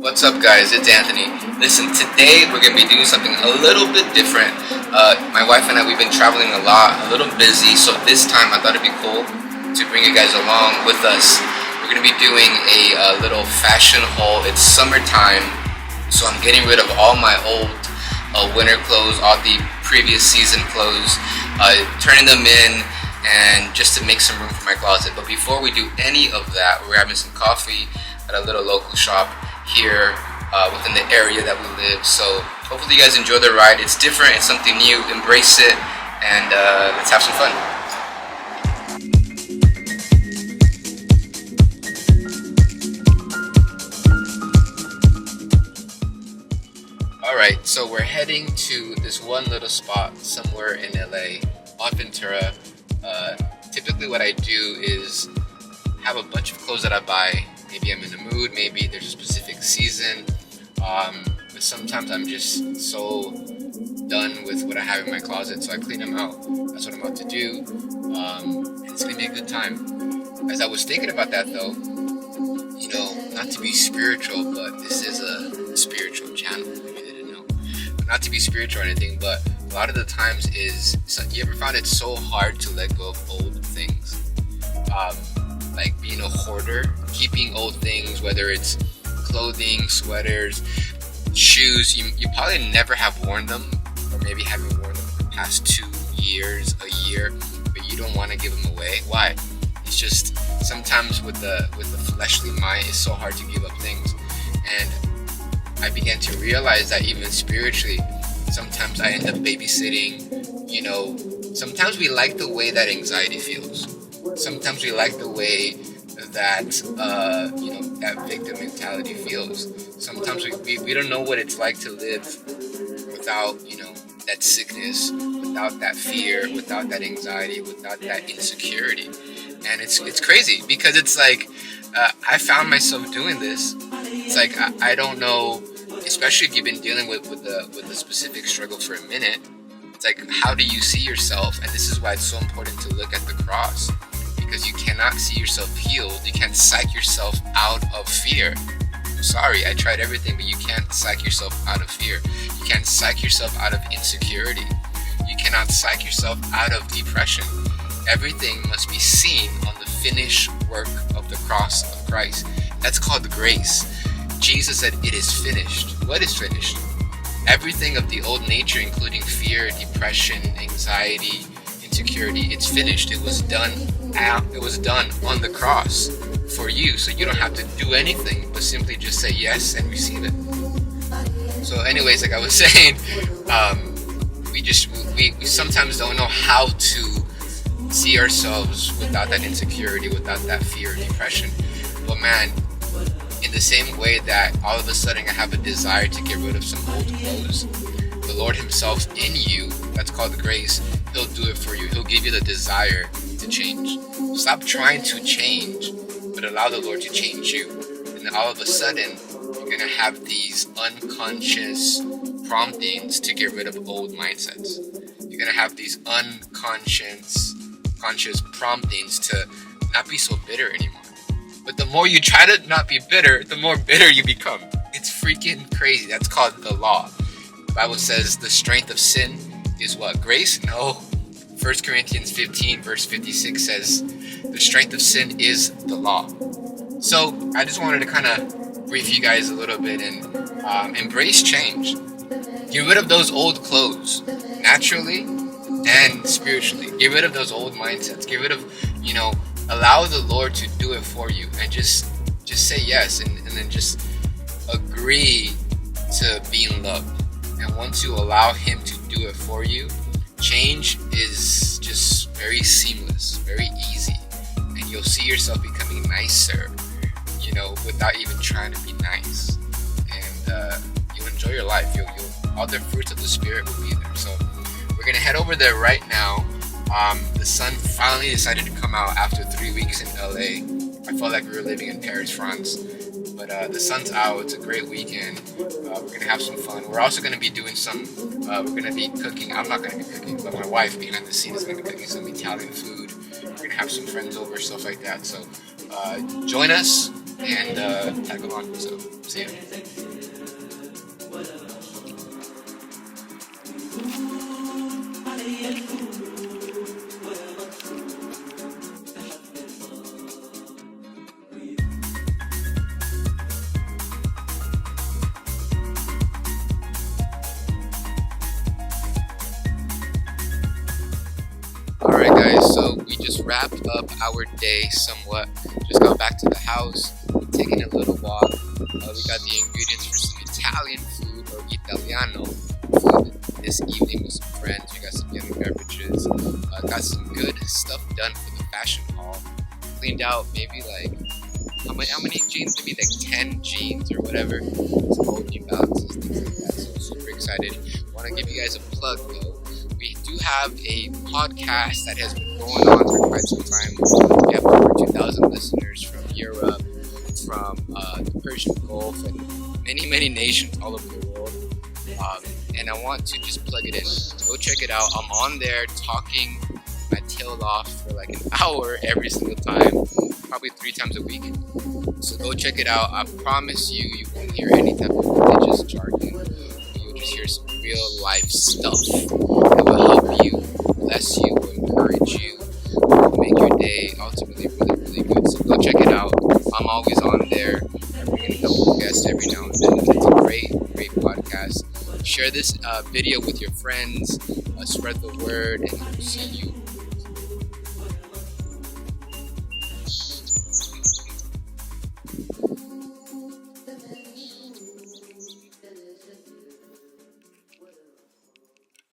What's up, guys? It's Anthony. Listen, today we're going to be doing something a little bit different. My wife and I, we've been traveling a lot, a little busy, so this time I thought it'd be cool to bring you guys along with us. We're going to be doing a little fashion haul. It's summertime, so I'm getting rid of all my old winter clothes, all the previous season clothes, turning them in, and just to make some room for my closet. But before we do any of that, we're having some coffee at a little local shop here within the area that we live. So hopefully you guys enjoy the ride. It's different, it's something new, embrace it, and let's have some fun. Alright, so we're heading to this one little spot somewhere in LA, on Ventura. Typically what I do is have a bunch of clothes that I buy. Maybe I'm in the mood, maybe there's a specific season, but sometimes I'm just so done with what I have in my closet, so I clean them out. That's what I'm about to do, and it's gonna be a good time. As I was thinking about that though, you know, not to be spiritual, but this is a spiritual channel, if you didn't know. Not to be spiritual or anything, but a lot of the times you ever found it so hard to let go of old things? Like being a hoarder, keeping old things, whether it's clothing, sweaters, shoes, you probably never have worn them, or maybe haven't worn them for the past 2 years, a year, but you don't want to give them away. Why? It's just sometimes with the fleshly mind, it's so hard to give up things. And I began to realize that even spiritually, sometimes I end up babysitting. You know, sometimes we like the way that anxiety feels. Sometimes we like the way that, that victim mentality feels. Sometimes we don't know what it's like to live without, that sickness, without that fear, without that anxiety, without that insecurity. And it's crazy because it's like, I found myself doing this. It's like, I don't know, especially if you've been dealing with a specific struggle for a minute. It's like, how do you see yourself? And this is why it's so important to look at the cross. Because you cannot see yourself healed. You can't psych yourself out of fear. I'm sorry, I tried everything, but you can't psych yourself out of fear. You can't psych yourself out of insecurity. You cannot psych yourself out of depression. Everything must be seen on the finished work of the cross of Christ. That's called the grace. Jesus said, "It is finished." What is finished? Everything of the old nature, including fear, depression, anxiety, insecurity, it's finished. It was done. It was done on the cross for you, so you don't have to do anything but simply just say yes and receive it. So anyways, like I was saying, we sometimes don't know how to see ourselves without that insecurity, without that fear or depression. But man, in the same way that all of a sudden I have a desire to get rid of some old clothes, the Lord himself in you, that's called the grace, he'll do it for you. He'll give you the desire to change. Stop trying to change, but allow the Lord to change you. And then all of a sudden, you're going to have these unconscious promptings to get rid of old mindsets. You're going to have these conscious promptings to not be so bitter anymore. But the more you try to not be bitter, the more bitter you become. It's freaking crazy. That's called the law. The Bible says the strength of sin is what? Grace? No. 1 Corinthians 15 verse 56 says the strength of sin is the law. So I just wanted to kind of brief you guys a little bit and embrace change. Get rid of those old clothes, naturally and spiritually. Get rid of those old mindsets. Get rid of, allow the Lord to do it for you, and just say yes, and then just agree to being loved. And once you allow him to do it for you, change is just very seamless, very easy, and you'll see yourself becoming nicer, without even trying to be nice. And you'll enjoy your life. You'll all the fruits of the Spirit will be there. So we're gonna head over there right now. The sun finally decided to come out after 3 weeks in LA. I felt like we were living in Paris, France. But the sun's out. It's a great weekend. We're going to have some fun. We're also going to be doing we're going to be cooking. I'm not going to be cooking, but my wife behind the scenes is going to be cooking some Italian food. We're going to have some friends over, stuff like that. So join us. and tag along. So see you. Alright guys, so we just wrapped up our day somewhat. Just got back to the house, taking a little walk. We got the ingredients for some Italian food, or Italiano food this evening with some friends. We got some yummy beverages. Got some good stuff done for the fashion haul. Cleaned out maybe like, how many jeans? Maybe like 10 jeans or whatever. Some old New Balances, things like that. So super excited. Want to give you guys a plug though. We do have a podcast that has been going on for quite some time. We have over 2,000 listeners from Europe, from the Persian Gulf, and many nations all over the world. And I want to just plug it in. So go check it out. I'm on there talking my tail off for like an hour every single time, probably 3 times a week. So go check it out. I promise you, you won't hear any type of religious jargon. You'll just hear some real life stuff that will help you, bless you, will encourage you, will make your day ultimately really good. So go check it out. I'm always on there. I bring in a couple of guests every now and then. It's a great podcast. Share this video with your friends, spread the word, and we'll see you